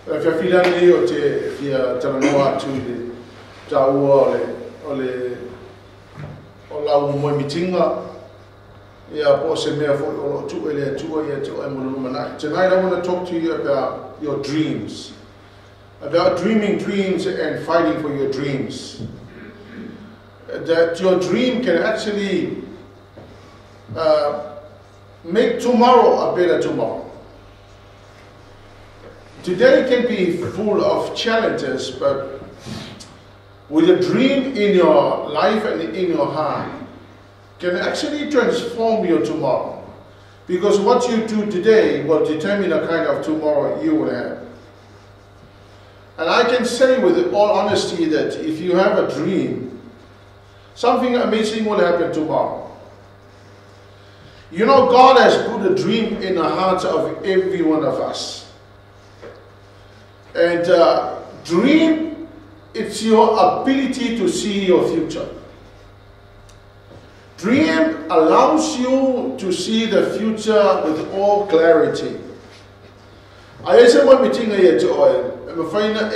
Fiafilani o te fia talanoa atu le taua o lau moe mitinga ia po se mea fo o tu ele atua ia te o emolo manai. Tonight I want to talk to you about your dreams. About dreaming dreams and fighting for your dreams. That your dream can actually make tomorrow a better tomorrow. Today can be full of challenges, but with a dream in your life and in your heart can actually transform your tomorrow. Because what you do today will determine the kind of tomorrow you will have. And I can say with all honesty that if you have a dream, something amazing will happen tomorrow. You know, God has put a dream in the hearts of every one of us. And dream, it's your ability to see your future. Dream allows you to see the future with all clarity. I say one meeting a to oil. I'm afraid na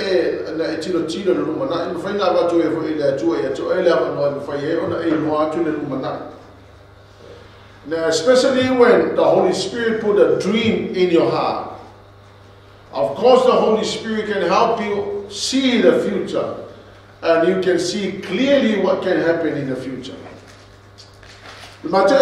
tino tino lumana. I'm afraid na about to ever to oil. I'm afraid on a more to lumana. Now, especially when the Holy Spirit put a dream in your heart. Of course, the Holy Spirit can help you see the future, and you can see clearly what can happen in the future. In Matthew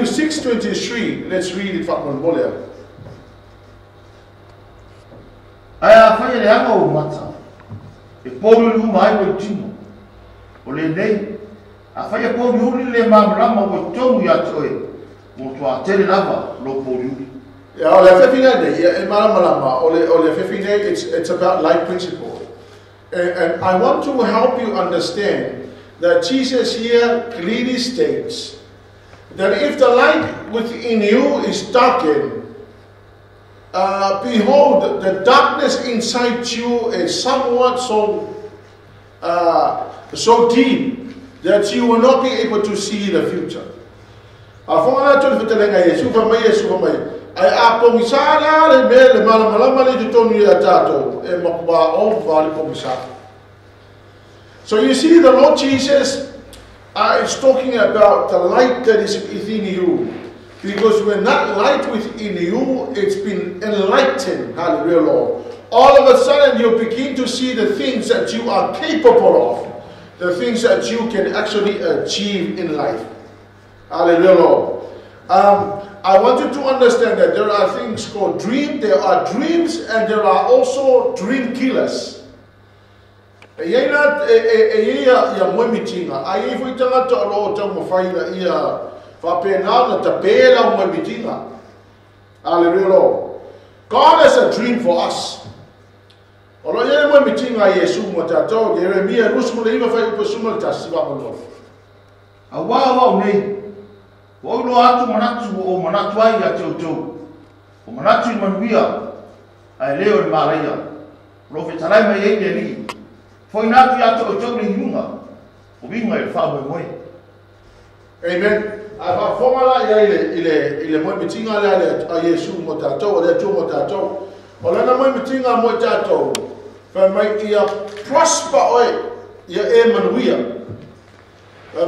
6:23, let's read it from Mongolia. Aya fai le anga o mata. E polu lu mai o tino. O le nei. A fai polu le mamrama o tomu ya toe. Mo to atele lava lo polu. Yeah, o le fefine e malama o le fefine it's about life principle. And I want to help you understand that Jesus here clearly states that if the light within you is darkened, behold, the darkness inside you is somewhat so deep that you will not be able to see the future. So you see, the Lord Jesus is talking about the light that is within you. Because when that light within you, it's been enlightened, hallelujah, Lord. All of a sudden you begin to see the things that you are capable of, the things that you can actually achieve in life. Hallelujah, Lord. I want you to understand that there are things called dreams, there are dreams, and there are also dream killers. Hallelujah, Lord. God has a dream for us. Awa nei. O lo atu manatu o manatu ai ya teu. O manatu I manuia. Ai leo I maraia. Lo fetalai mai ei ni. Foi natu ya teu ni hunga. O vinga e fa moi. Amen. A formala ia ile mo mitinga le a Yesu mo tatou le tu mo tatou. O le na mo mitinga mo tatou. Fa mai ia prosper oi ia e manuia.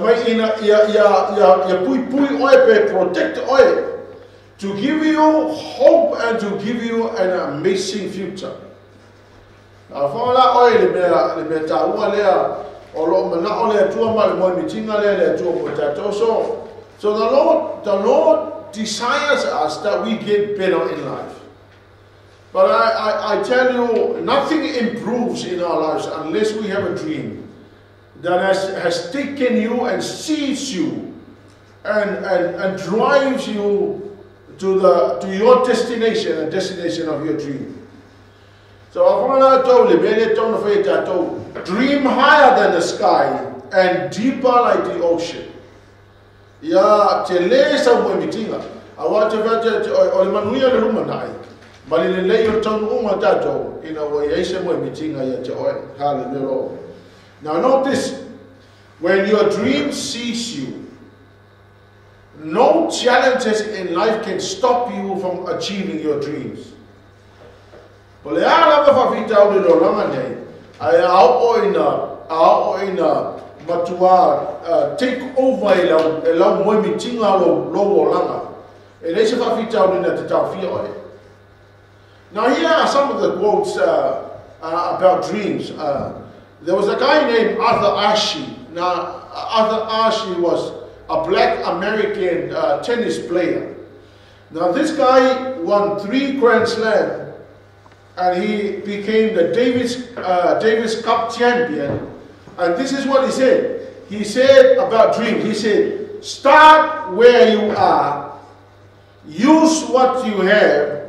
Mai ina ia pui oi pe protect oi to give you hope and to give you an amazing future. A formala oi le me taua lea o lo mana o le tua ma le mo mitinga le tua mo tatou So the Lord desires us that we get better in life. But I tell you, nothing improves in our lives unless we have a dream that has taken you and sees you and drives you to your destination, the destination of your dream. So I dream higher than the sky and deeper like the ocean. Ya te le sa mo mitinga. Awa te o le manuia le rumanai. Mali le leo ton uma tato ina wa yaise mo mitinga ya te oe. Hallelujah. Now notice, when your dreams seize you, no challenges in life can stop you from achieving your dreams. Pole ala fa vita o lo langa nei. Ai ao oina matua take over ela mo mitinga lo langa. E lese fa vita o na te tau fia oe. Now here are some of the quotes about dreams. There was a guy named Arthur Ashe. Now Arthur Ashe was a black American tennis player. Now this guy won 3 Grand Slams and he became the Davis Cup champion. And this is what he said. He said about dreams. He said, start where you are, use what you have,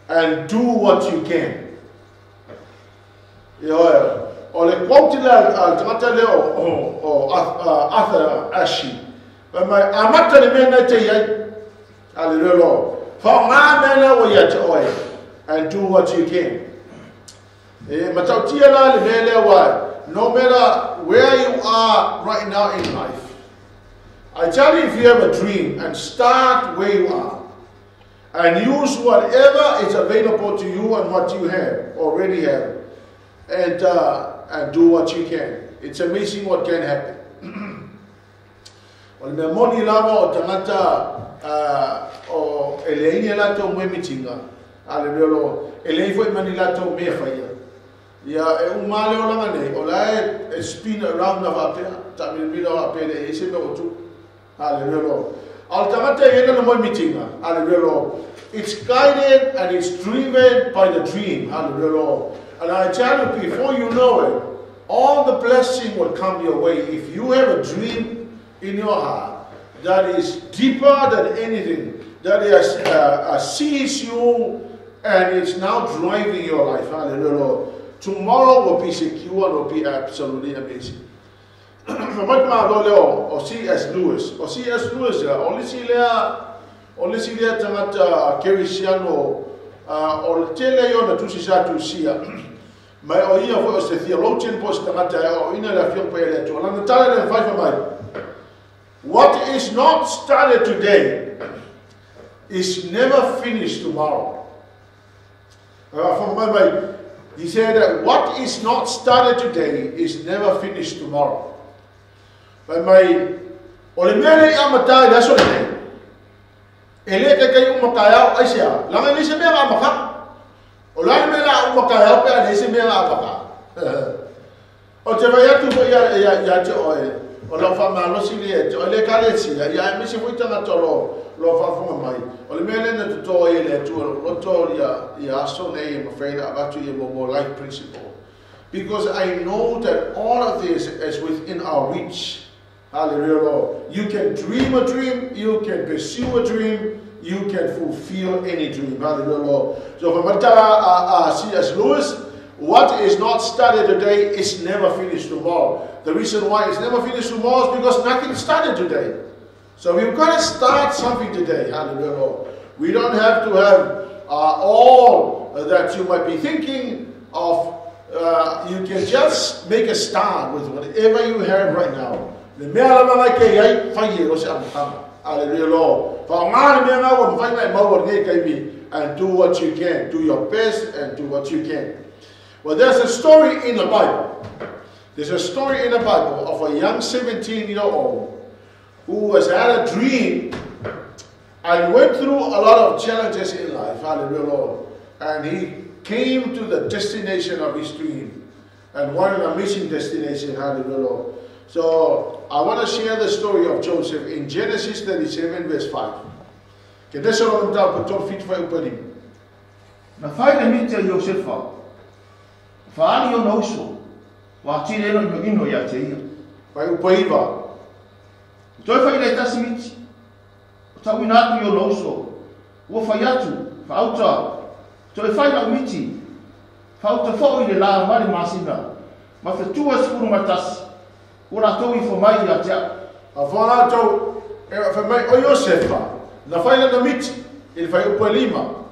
and do what you can. O le quote la tangata leo o Arthur Ashe. Mai amata le mena te ia alelo. Fa nga mena o ia te oe, and do what you can. E matautia la le mele wa, no matter where you are right now in life. I tell you, if you have a dream, and start where you are, and use whatever is available to you and what you already have, and do what you can. It's amazing what can happen. Well, me moni lava o tangata o eleini lato mo mitinga. Alelo elei foi mani lato me faia. Ya e umale o langa nei o lai spin around na vapea. Tamil bila vapea e se me o tu. Alelo al tangata e na mo mitinga. Alelo it's guided and it's driven by the dream. Hallelujah. And I tell you, before you know it, all the blessing will come your way. If you have a dream in your heart that is deeper than anything, that has seized you and it's now driving your life. Hallelujah. Tomorrow will be secure, will be absolutely amazing. O C.S. Lewis, o le silia tangata kerisiano o le tele yo na tusi sa tusia mai o ia fo o se theologian post tangata o ina la fiong pe le to na tale le fai mai. What is not started today is never finished tomorrow. He said that what is not started today is never finished tomorrow. Mai o le mele amatai la so le ele ke kai umakaya asia langa ni se me nga maka o la me la umakaya pe ni se me nga maka o te vai atu ya te o la fa ma lo sili e o le kale si ya mi se fuita na tolo lo fa fo mai o le mele na to ele tu lo to ya so nei I'm afraid about to more life principle, because I know that all of this is within our reach. Hallelujah. You can dream a dream, you can pursue a dream, you can fulfill any dream. Hallelujah. So from C.S. Lewis, what is not started today is never finished tomorrow. The reason why it's never finished tomorrow is because nothing started today. So we've got to start something today. Hallelujah. We don't have to have all that you might be thinking of. You can just make a start with whatever you have right now. The mea mai ke ai fai ro se amtanga. Hallelujah. Fa ngani mea na wo fai mai mau nei kai mi, and do what you can. Do your best and do what you can. Well, there's a story in the Bible. There's a story in the Bible of a young 17-year-old who has had a dream and went through a lot of challenges in life. Hallelujah. And he came to the destination of his dream, and what an amazing destination. Hallelujah. So I want to share the story of Joseph in Genesis 37 verse 5. Ke te soro mta ko to fit fa upani. Na fai na mita Josefa. Fa ani o noso. Wa tire no ino ya te ia. Fa upaiva. To fai na tasimiti. Ta wina yo noso. Wo fa yatu, fa auta. To fai na miti. Fa auta fo ile la mari masina. Ma fa tua sfuru matasi. Ora toi fo mai ya te. A fala to fa mai o Josefa. Na fai na miti. Il fai upalima.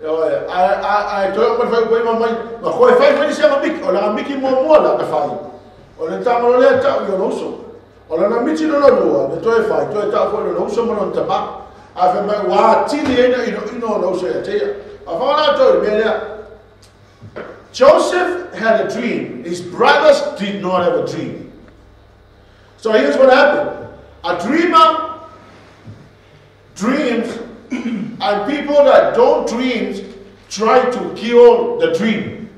I told my friend, my mind, my boy, 5 minutes, I'm a big, or I'm making more like the fire. Or the time on the attack, you know, so. Or I'm meeting on the door, the toy fight, to attack for the no someone on tobacco. I've been my wild teenager, you know, no, so I tell you. I found out, told me, Joseph had a dream. His brothers did not have a dream. So here's what happened. A dreamer dreams, and people that don't dream try to kill the dream.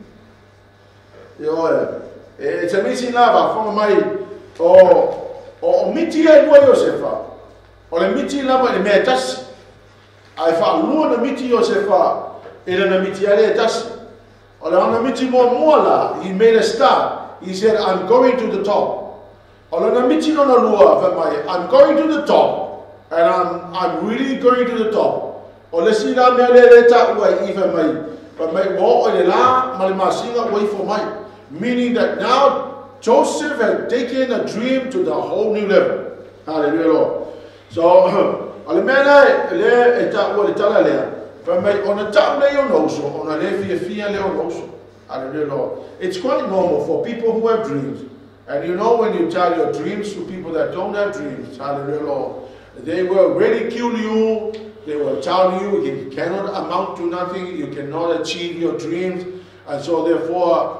You know, it's a missing lava from my or mitia no Yosefa. Or the miti lava the metas. I found no the miti Yosefa. It and the mitia letas. Or the miti more, he made a start. He said, I'm going to the top. Or the miti no lua, I'm going to the top. And I'm really going to the top. Or let's see that later where even my war or the la malimasinga way for my. Meaning that now Joseph had taken a dream to the whole new level. Hallelujah, Lord. So, Alemena le eta wo le tala le. But my on a top leon also, on a lefia leon also. Hallelujah, Lord. It's quite normal for people who have dreams. And you know when you tell your dreams to people that don't have dreams, hallelujah, Lord, they will ridicule you. They will tell you you cannot amount to nothing. You cannot achieve your dreams. And so therefore,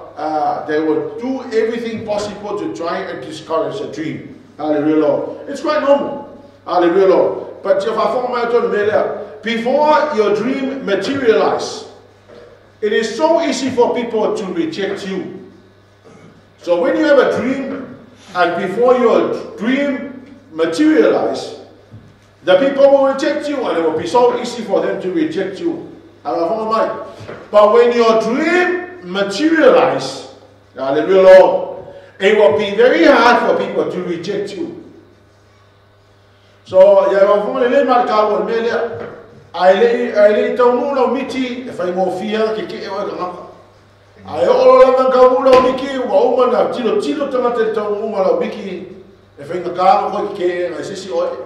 they will do everything possible to try and discourage a dream. Hallelujah, Lord. It's quite normal. Hallelujah, Lord. But if I form my thought before your dream materializes, it is so easy for people to reject you. So when you have a dream, and before your dream materializes, the people will reject you, and it will be so easy for them to reject you. But when your dream materializes, hallelujah, Lord, it will be very hard for people to reject you. So, I lay down miti if I more fear, I all of them go Miki, woman of Tilo Tomato woman of Miki, if I the car, I see oil.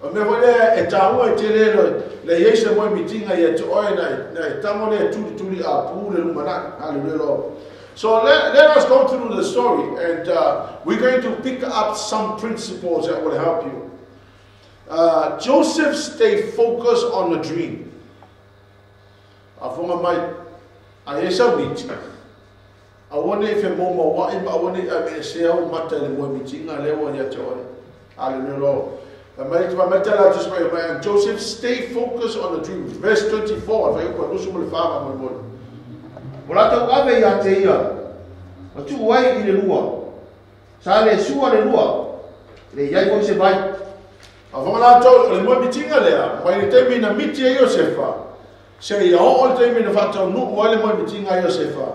Remember there, a town, the Yasha one meeting I had to oil, I tamone to the pool and Manak, hallelujah. So let us go through the story, and we're going to pick up some principles that will help you. Joseph stayed focused on the dream. I wonder if a moment, what if I want to say, oh, matter the meeting, I level yet. Hallelujah. And Joseph stayed focused on the dream. Verse 24. Avant told le mo meeting là, moi il était mis na meeting Yosefa. C'est il all time in Fatu no moi le mo meeting Yosefa.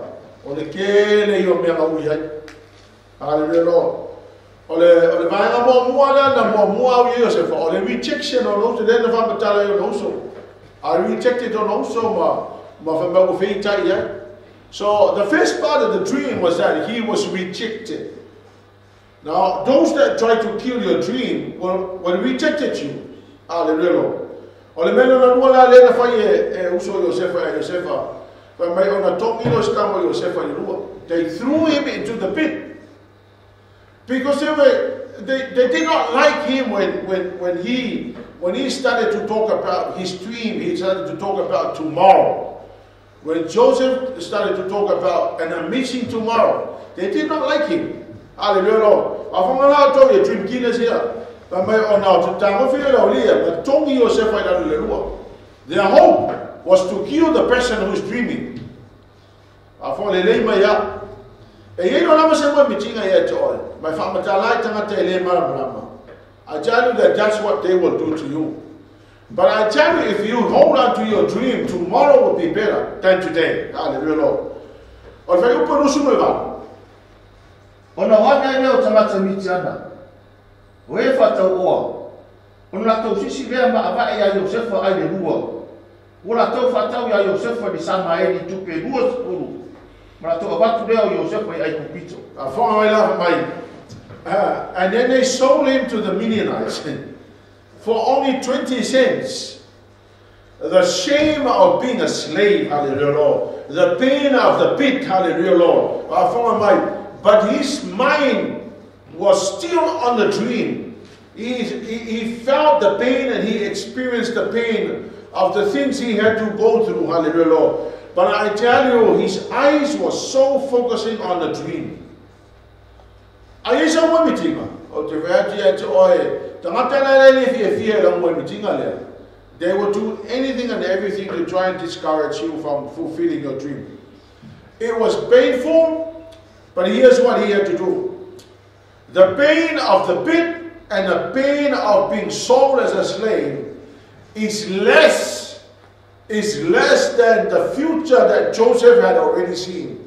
On le kele yo me ngauya. Hallelujah. Ole va mo là na mo Yosefa. Ole rejection on also then va betala yo also. I rejected on also ma fa go feita ya. So the first part of the dream was that he was rejected. Now, those that try to kill your dream will rejected you. Hallelujah. They threw him into the pit. Because they did not like him when he started to talk about his dream, he started to talk about tomorrow. When Joseph started to talk about an amazing tomorrow, they did not like him. Hallelujah, Lord. I told you, dream killers here. But my on now to time of but told me yourself, their hope was to kill the person who is dreaming. I fall a lame my ya. And you don't ever say what meeting I had to all. My family, I tell you that that's what they will do to you. But I tell you, if you hold on to your dream, tomorrow will be better than today. Hallelujah, Lord. Or if you put on ona wana leo tamata mitiana we fata o ona to sisi le ma aba ya Joseph ai le luo ora to fata ya Joseph di sama ai tu pe luo skuru ma to aba tu leo Joseph ai kupito afon ai la mai and then they sold him to the Midianites for only 20 cents. The shame of being a slave, hallelujah, Lord. The pain of the pit, hallelujah, Lord. But his mind was still on the dream. He felt the pain and he experienced the pain of the things he had to go through, hallelujah, Lord. But I tell you, his eyes were so focusing on the dream. They will do anything and everything to try and discourage you from fulfilling your dream. It was painful, but here's what he had to do. The pain of the pit and the pain of being sold as a slave is less than the future that Joseph had already seen.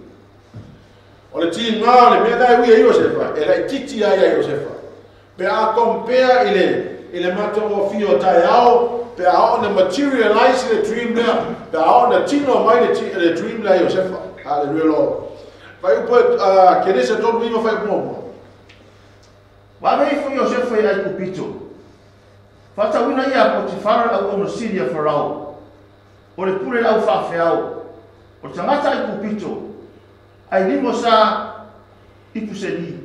Materialize the dream there. The dream there, Joseph. Hallelujah, Lord. Vai put Kenesa told me vai more. Vai for Joseph ai kupito. Fata wina ia Potifar au ono Syria Farao. O le pure au fafeao. O tangata ai kupito. Ai limo sa ipuseni.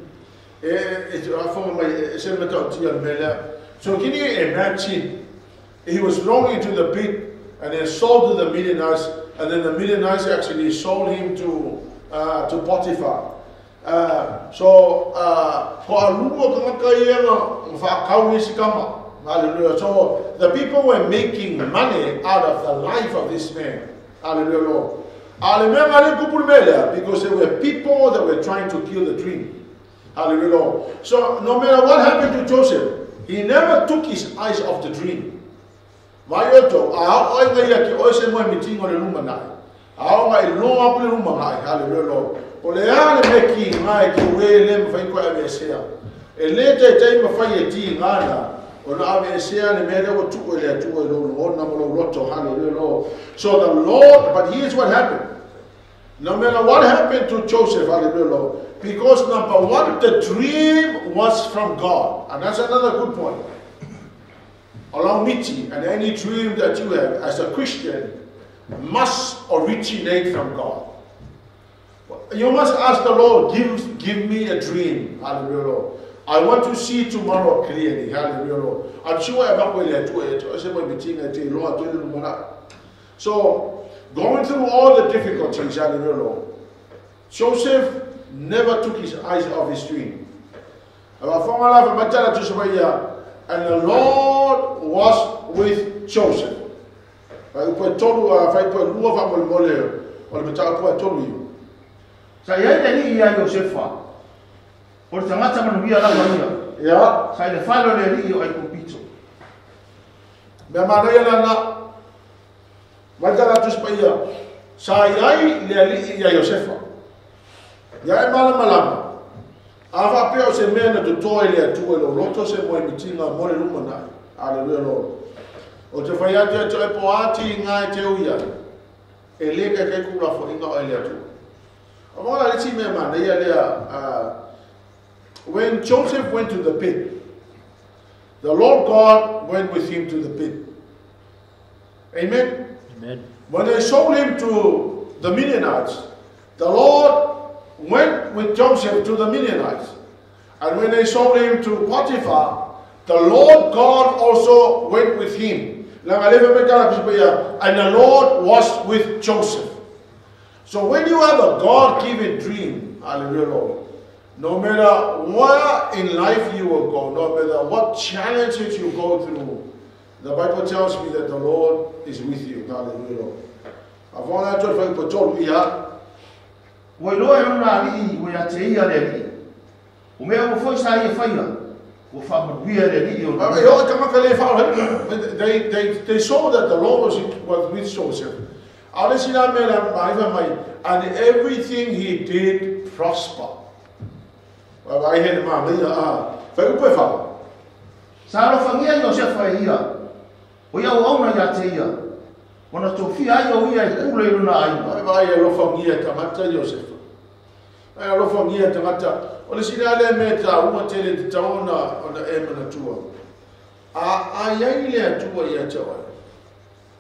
So can you imagine? He was thrown into the pit and then sold to the Midianites, and then the Midianites actually sold him to Potiphar. So the people were making money out of the life of this man. Hallelujah, Lord. Because there were people that were trying to kill the dream. Hallelujah, Lord. So no matter what happened to Joseph, he never took his eyes off the dream. Hallelujah, Lord. So the Lord, but here's what happened. No matter what happened to Joseph, hallelujah, Lord, because number one, the dream was from God. And that's another good point. Along with you, and any dream that you have as a Christian must originate from God. You must ask the Lord, give me a dream. Hallelujah, Lord. I want to see tomorrow clearly. Hallelujah, Lord. I'm sure so, going through all the difficulties, hallelujah, Lord, Joseph never took his eyes off his dream. And the Lord was with Joseph. Ava peo se mena do toile tua lo loto se mo mitinga mo le lumana. Hallelujah, Lord. O te fai ate to e poati ngai te uia. E lega kai kula fo inga ele atu. Amora le ti me mana ia le when Joseph went to the pit, the Lord God went with him to the pit. Amen. Amen. When they sold him to the Midianites, the Lord went with Joseph to the Midianites. And when they sold him to Potiphar, the Lord God also went with him. And the Lord was with Joseph. So when you have a God-given dream, hallelujah, Lord, no matter where in life you will go, no matter what challenges you go through, the Bible tells me that the Lord is with you. Hallelujah, Lord. Avant la joie de faire pour toi, we know every we are saying already. We may have first say fire. We found we are ready. They saw that the Lord was with Joseph. And everything he did prospered. I hear the man. Saro fangia Joseph here. We are owner that here. One of Sophia, you are cooler than I love fangia Tamata Joseph. I love fangia Tamata. Well, see that meta, woman tell it down on the Emma tour. I young tour yet.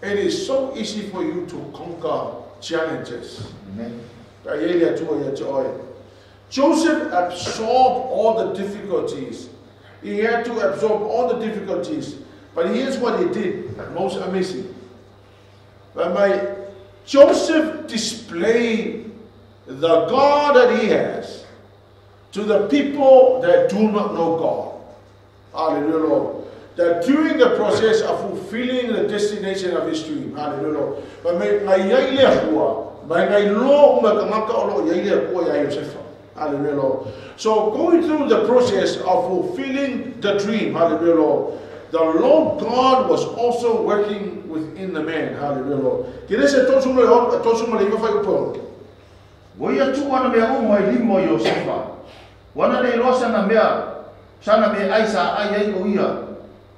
It is so easy for you to conquer challenges. Amen. Joseph absorbed all the difficulties. He had to absorb all the difficulties. But here's what he did, most amazing. Joseph displayed the God that he has to the people that do not know God. Hallelujah, Lord. That during the process of fulfilling the destination of his dream, hallelujah, hallelujah, Lord. So going through the process of fulfilling the dream, hallelujah, Lord, the Lord God was also working within the man, hallelujah, Lord.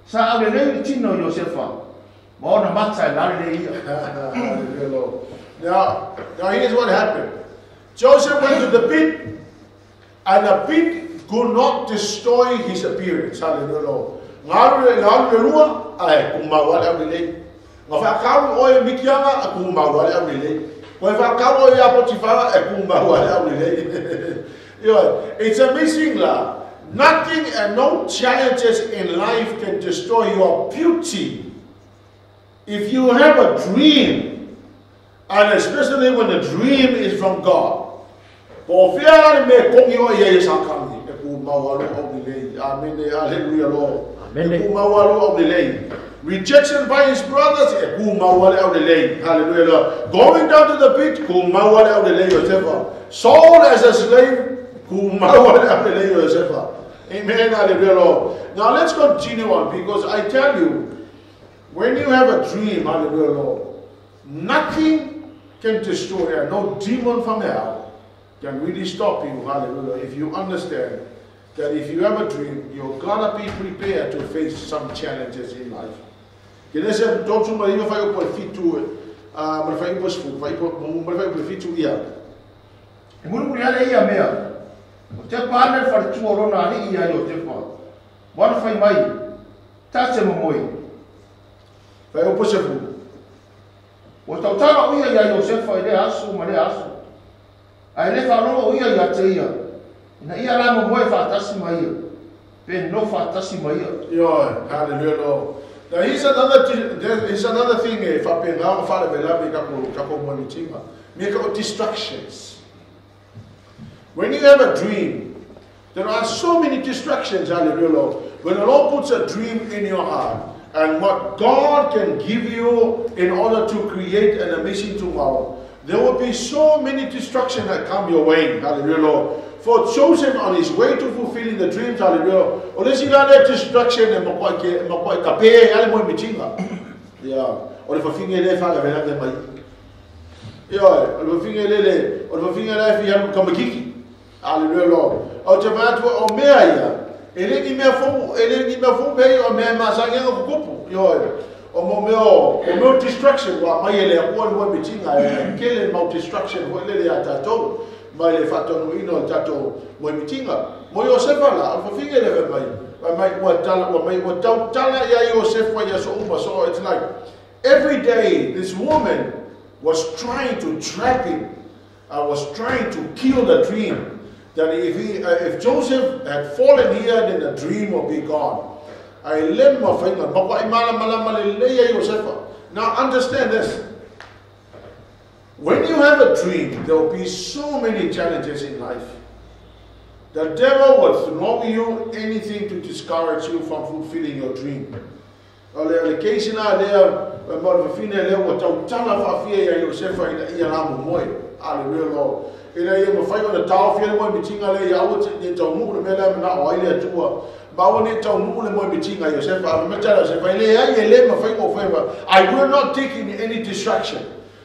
Sa au le tino Josefa. Mo na matsa la le ia. Now here's what happened. Joseph went to the pit, and the pit could not destroy his appearance. Hallelujah. Ngaru lua ai kumawala abile. Ngafa karu oe mikianga kumawala abile. Ngafa karu oe apotifara kumawala abile. It's amazing la. Nothing and no challenges in life can destroy your beauty. If you have a dream, and especially when the dream is from God, hallelujah, Lord. Rejection by his brothers, hallelujah, Lord. Going down to the pit, sold as a slave, amen, hallelujah, Lord. Now let's continue on, because I tell you, when you have a dream, hallelujah, Lord, nothing can destroy you. No demon from hell can really stop you, hallelujah, if you understand that if you have a dream, you're gonna be prepared to face some challenges in life. Te pane far tuoro na ni ia yo te fa. Wan fai mai. Ta se mo moi. Fai o posefu. O tau tara o ia yo se fa ile asu ma le asu. Ai le fa no o ia ya te ia. Na ia la mo moi fa tasi mai. Pe no fa tasi mai. Yo, hallelujah, Lord. Now here's another thing fa pe nga fa le vela me ka ko mo ni tinga. Me ka distractions. When you have a dream, there are so many distractions, hallelujah, Lord. When the Lord puts a dream in your heart, and what God can give you in order to create an amazing tomorrow, there will be so many distractions that come your way, hallelujah, Lord. For Joseph on his way to fulfilling the dreams, hallelujah, or let's see that distraction and or if a finger left, hallelujah, hallelujah, Lord. Automatically, o meia, ele me foi bem, o me masanha o grupo, o meu distraction, o mai ele a o meeting, aquele meu distraction, o ele a tato, mai ele Fatu no ino tato, o meeting, mo Joseph lá, o finger ele vai, o tala ya Joseph foi ya so it's like every day this woman was trying to trap him, was trying to kill the dream. That if Joseph had fallen here, then the dream will be gone. Now understand this. When you have a dream, there will be so many challenges in life. The devil will throw you anything to discourage you from fulfilling your dream. Hallelujah, Lord. Ele ia fai ona tau fia mo mitinga le ia o te tau mu le mela na o ile tua ba o ne tau mu le mo mitinga yo se fa me tala se fa ile ai ele ma fai mo favor. I will not take in any distraction.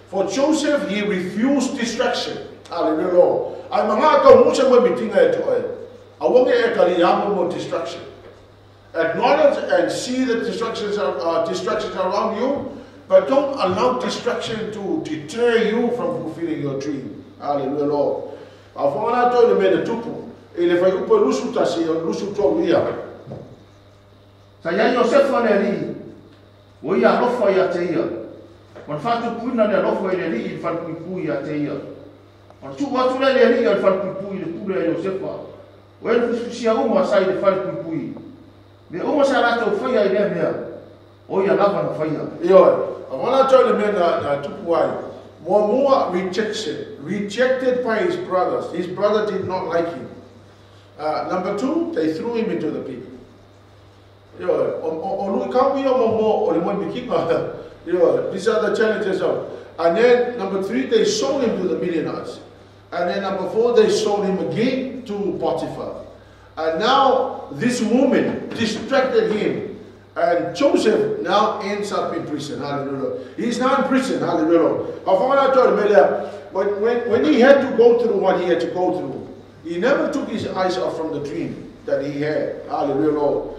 For Joseph, he refused distraction. Hallelujah, Lord. Ai manga ka mu se mo mitinga e to I won't get more distraction. Acknowledge and see that distractions around you, but don't allow distraction to deter you from fulfilling your dream. Hallelujah, Lord. Afona to le mena tupu. Ele fai upo lusu tasi o lusu to ia. Sa ya Joseph ne li. O ia rofa ia te ia. On Fatu puna le lofo e le ri il fal pui a te ia. On tu watu le ri il fal pui le pule e Josefa. O e fusia uma sai le fal pui. Me uma sa rato faia ile mea. O ia lava na faia. Yo, I want to tell the man that took why. Muava'a rejected by his brothers. His brother did not like him. Number 2, they threw him into the pit. These are the challenges of. And then number 3, they sold him to the Midianites. And then number 4, they sold him again to Potiphar. And now this woman distracted him. And Joseph now ends up in prison. Hallelujah. He's now in prison. Hallelujah. I found out when he had to go through what he had to go through, he never took his eyes off from the dream that he had. Hallelujah.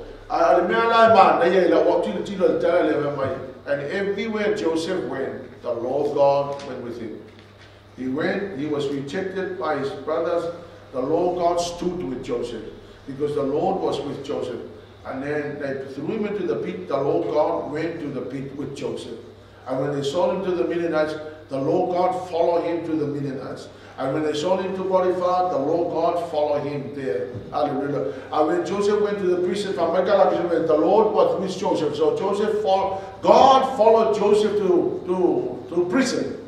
And everywhere Joseph went, the Lord God went with him. He went, he was rejected by his brothers. The Lord God stood with Joseph because the Lord was with Joseph. And then they threw him into the pit. The Lord God went to the pit with Joseph. And when they sold him to the Midianites, the Lord God followed him to the Midianites. And when they sold him to Potiphar, the Lord God followed him there. Hallelujah. And when Joseph went to the prison, the Lord was with Joseph. So God followed Joseph to prison.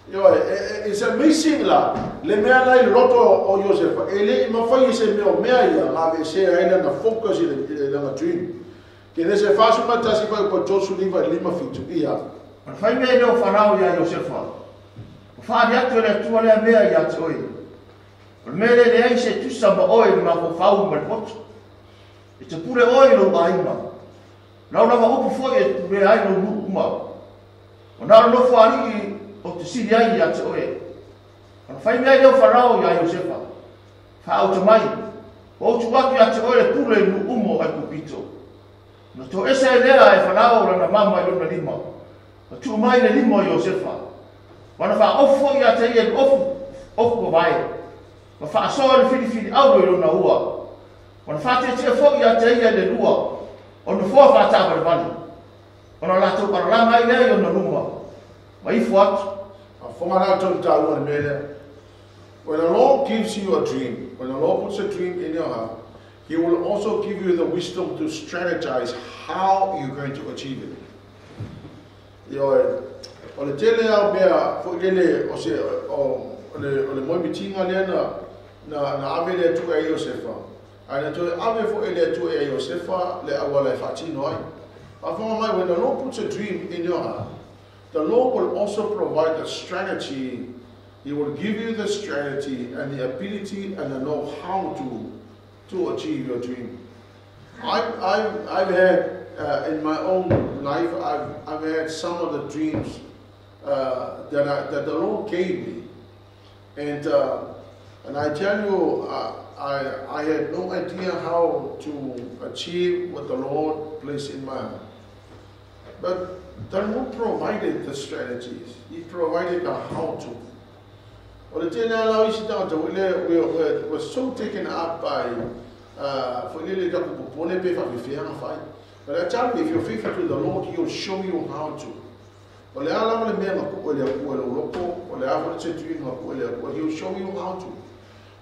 It's amazing le mea lai loto o Joseph ele ma fai se meo mea ia ma ve se ainda na focus ile na dream que nesse fase uma tasi vai por Joseph lima fitu ia on fai mea no farao ya Joseph fa dia tu le tu le mea ia toi on mea le ai se tu samba oi ma fo fau ma pot e te pure oi lo mai ma na ma o pu foi e tu ai no ma ona no fo ali o te siri ai ia te oe. Ana whai mea leo whanau ia Josefa. Whaau te mai. O tu watu ia te oe le pule nu umo ai kupito. Na to esa e lea e whanau rana mama i lona lima. Na tu mai le lima o Josefa. Wana wha ofo ia te ia ofu ko vai. Wa wha asoa le whiriwhiri au i lona ua. Wana wha te fo ia te ia le lua. Ona fua wha tāpa le vali. Ona lato paralama i lea i ona luma. Mai fuatu. When the Lord gives you a dream, when the Lord puts a dream in your heart, He will also give you the wisdom to strategize how you're going to achieve it. O le tele au mea, fo lele o le moi mitinga lea na ave le tu e Josefa. Ana to ave fo ele tu e Josefa le awala e fatino ai. When the Lord puts a dream in your heart, the Lord will also provide a strategy. He will give you the strategy and the ability and the know-how to achieve your dream. I've had in my own life, I've had some of the dreams that the Lord gave me, and I tell you, I had no idea how to achieve what the Lord placed in my heart. But the Lord provided the strategies. He provided the how-to. We were so taken up by but I tell you, if you're faithful to the Lord, He will show you how to. He will show you how to.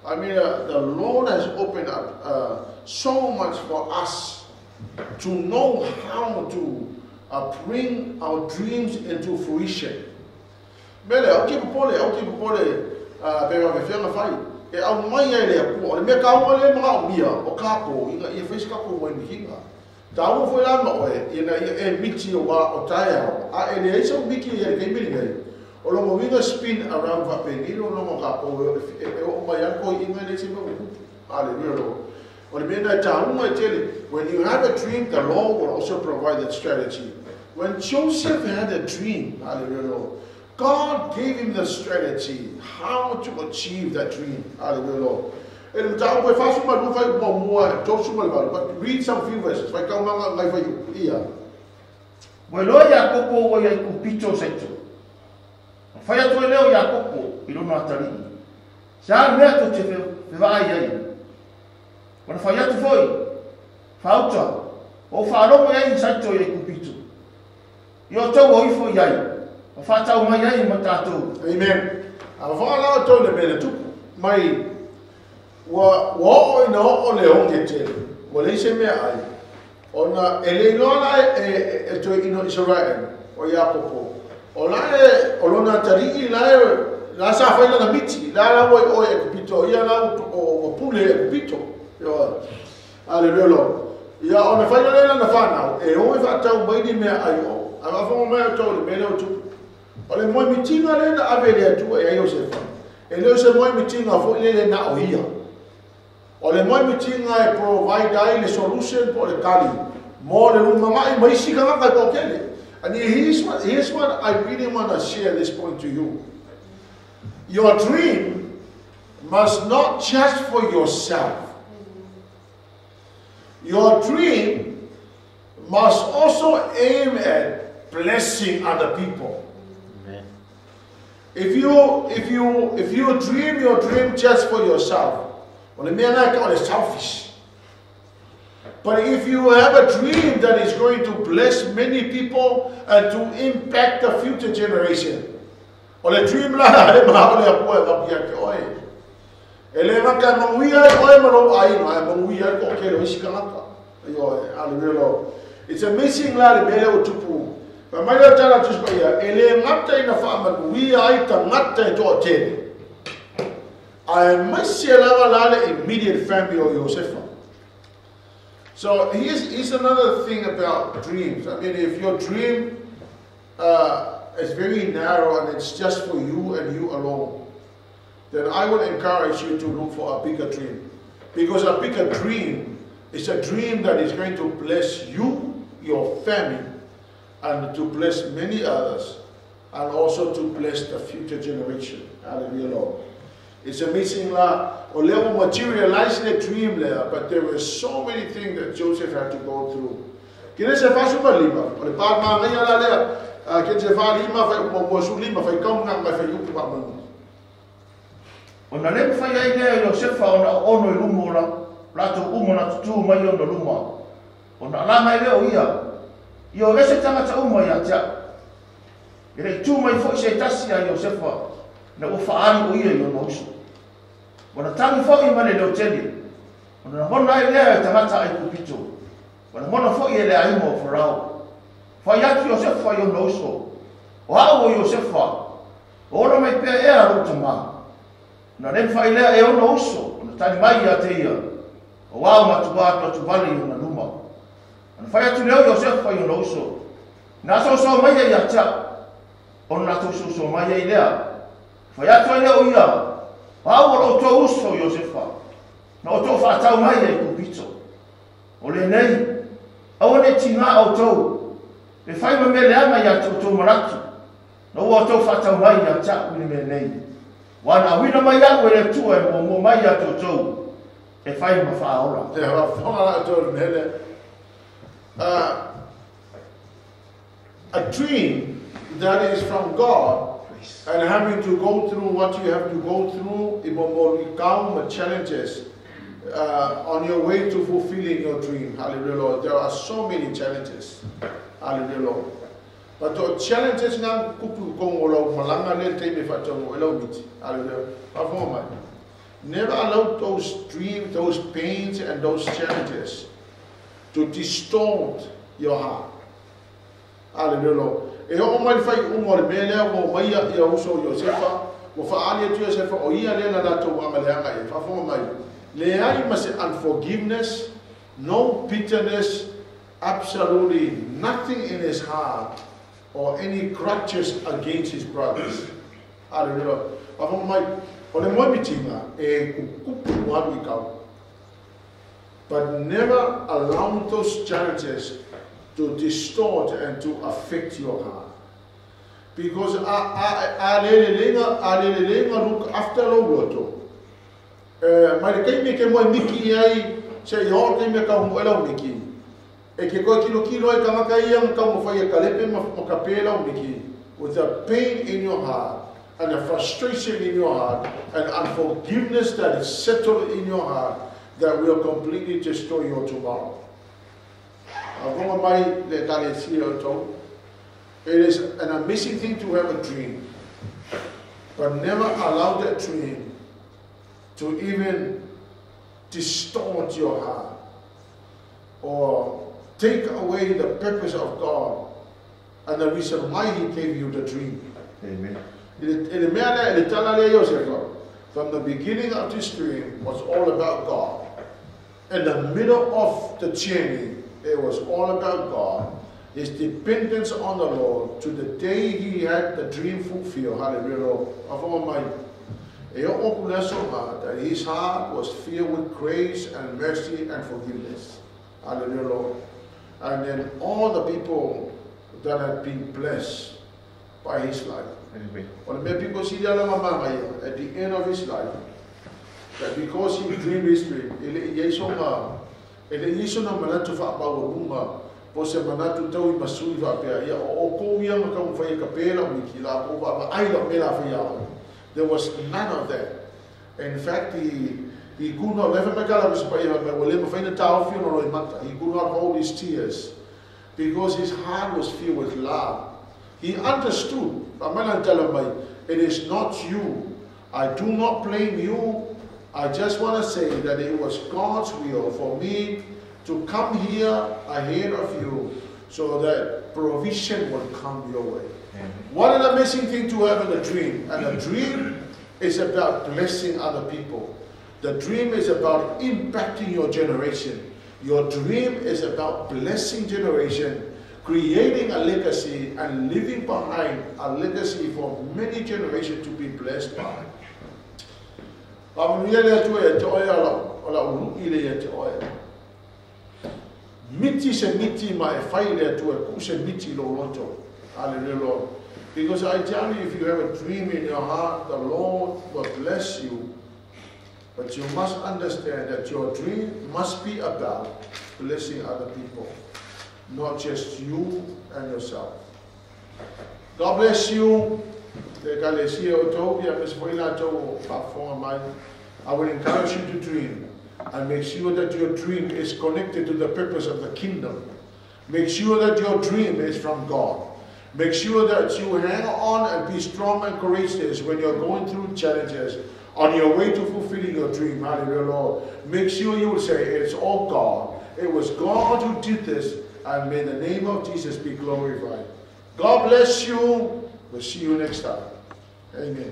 I mean, the Lord has opened up so much for us to know how to bring our dreams into fruition. Bele, au ki pole, pera ve fenga fai. E au mai ele ko, le me ka o le ma mia, o kapo, inga e fes ka ko mai hinga. Ta u foi la no e na e miti o wa o taia, a ele e so miki e ke mili ngai. O lo mo vinga spin around va pe, ni lo mo ka o o mai an ko inga le se mo. Hallelujah. When you have a dream, the Lord will also provide that strategy. When Joseph had a dream, hallelujah, God gave him the strategy how to achieve that dream. Hallelujah. But read some few verses. Wana whai atu foi, whauta, o wharongo iai saito i kupito. I o tau o ifo iai, Fatu mai ai mo tātou. Amen. A whālau tau le mele tupu. Mai, wa o ina o le onge te. Wa leise mea ai. Ona ele lola e to ino Israel. O Iakopo. O lae, o lona tariki lae, la sa whaila na miti. La wai o e kupito. Ia la o pule e kupito. Aleluia. Ia ona whaila lela na whanau. E o e whatau maini mea ai o. A whawha mea tau le mele o tupu. O le moe mitinga le na ave le atua e Iosefa. E leo se moe mitinga fo le na o ia. O le moe mitinga e provide ai le solution po le tali. Mo le lumangai maisi ka ngaka ko kele. And here's what I really want to share this point to you. Your dream must not just for yourself. Your dream must also aim at blessing other people. If you dream your dream just for yourself, well, it's selfish. But if you have a dream that is going to bless many people and to impact the future generation, well, a dream la le maole apoe papia ke oe. Ele maka manguia oe maro ai mai manguia ko ke lo isikanaka. Ayo alelo. It's amazing la le bele o tupu. But my tara just by ele ngata ina fa manguia ai ta ngata to tene. I must say la immediate family of Josefa. So here's another thing about dreams. I mean, if your dream is very narrow and it's just for you and you alone, then I would encourage you to look for a bigger dream. Because a bigger dream is a dream that is going to bless you, your family, and to bless many others, and also to bless the future generation. Hallelujah, Lord. It's amazing or level materialize the dream there, but there were so many things that Joseph had to go through. Kina se fa suma lima, o le pa ma ngai ala le, kina se fa lima fa mo su lima fa kau nga fa yupu pa mo. Ona le fa ia ile Joseph ona ono i lumo la to umo na tu mai ono lumo. Ona la mai le o ia. Io ese tanga ta umo ia tia. Ile tu mai fo se tasi ya Joseph na o fa ani o ia yo no so. Wana tangi fo'i male lo teli. Wana hona i lea tamata ai kupito. Wana hona fo'i ele ai mo farao. Fa yaki Josefa yo noso. O hao Josefa. Ora mai pia e a rutama. Na le fa ilea e ono uso. Wana tani mai a te ia. O wao matuwa tu vale yo na luma. Wana fa yaki leo Josefa yo noso. Na so mai e ya tia. Ona to so mai e lea. Fa yaki leo ia. Hau o to uso Josefa. Na o to fa tau mai e kupito. O le nei. Au ne tinga o to. E fai me le ama ya to maraki. Na o to fa tau mai ya ta uni me nei. Wana wina mai ya le tu e mo mai ya to. E fai ma fa ora. Te ha fa to mele. A dream that is from God. And having to go through what you have to go through, it will become challenges on your way to fulfilling your dream. Hallelujah, Lord. There are so many challenges. Hallelujah, Lord. But the challenges now, never allow those dreams, those pains, and those challenges to distort your heart. Hallelujah, Lord. E o mai fai umor mele o mai ia uso Josefa o fa ali tu Josefa o ia le na to wa male anga e fa fo mai le ai mas unforgiveness, no bitterness, absolutely nothing in his heart or any grudges against his brothers. Hallelujah. Fa fo mai o le mo mitinga e kupu wa wi ka. But never allow those challenges to distort and to affect your heart. Because a look after a water. My came ke mo miki ai se yo ke me ka mo ela miki. E ke ko kilo e ka maka ia ka mo fai ka lepe mo ka pela miki. With a pain in your heart and a frustration in your heart and unforgiveness that is settled in your heart that will completely destroy your tomorrow. Agonga mai le tale sio to. It is an amazing thing to have a dream, but never allow that dream to even distort your heart or take away the purpose of God and the reason why He gave you the dream. Amen. From the beginning of this dream was all about God. In the middle of the journey, it was all about God. His dependence on the Lord to the day he had the dream fulfilled. Hallelujah. That his heart was filled with grace and mercy and forgiveness. Hallelujah, Lord. And then all the people that had been blessed by his life. Well, many people see that at the end of his life, that because he dreamed his dream, Pose manatu tau I masui va pe ia o ko ia ma ka fa ka pela mi ki la ko va ai la me la fa ia. There was none of that. In fact, he could not never make a pa ia me wole ma fa na tau funeral in mata. He could not hold his tears because his heart was filled with love. He understood. It is not you. I do not blame you. I just want to say that it was God's will for me to come here ahead of you so that provision will come your way. Amen. What an amazing thing to have in a dream. And a dream is about blessing other people. The dream is about impacting your generation. Your dream is about blessing generation, creating a legacy and leaving behind a legacy for many generations to be blessed by. Miti se miti ma e fai le tu e ku se miti lo loto. Hallelujah, Lord. Because I tell you, if you have a dream in your heart, the Lord will bless you. But you must understand that your dream must be about blessing other people, not just you and yourself. God bless you. I would encourage you to dream. And make sure that your dream is connected to the purpose of the kingdom. Make sure that your dream is from God. Make sure that you hang on and be strong and courageous when you're going through challenges on your way to fulfilling your dream. Hallelujah, Lord. Make sure you will say, it's all God. It was God who did this, and may the name of Jesus be glorified. God bless you. We'll see you next time. Amen.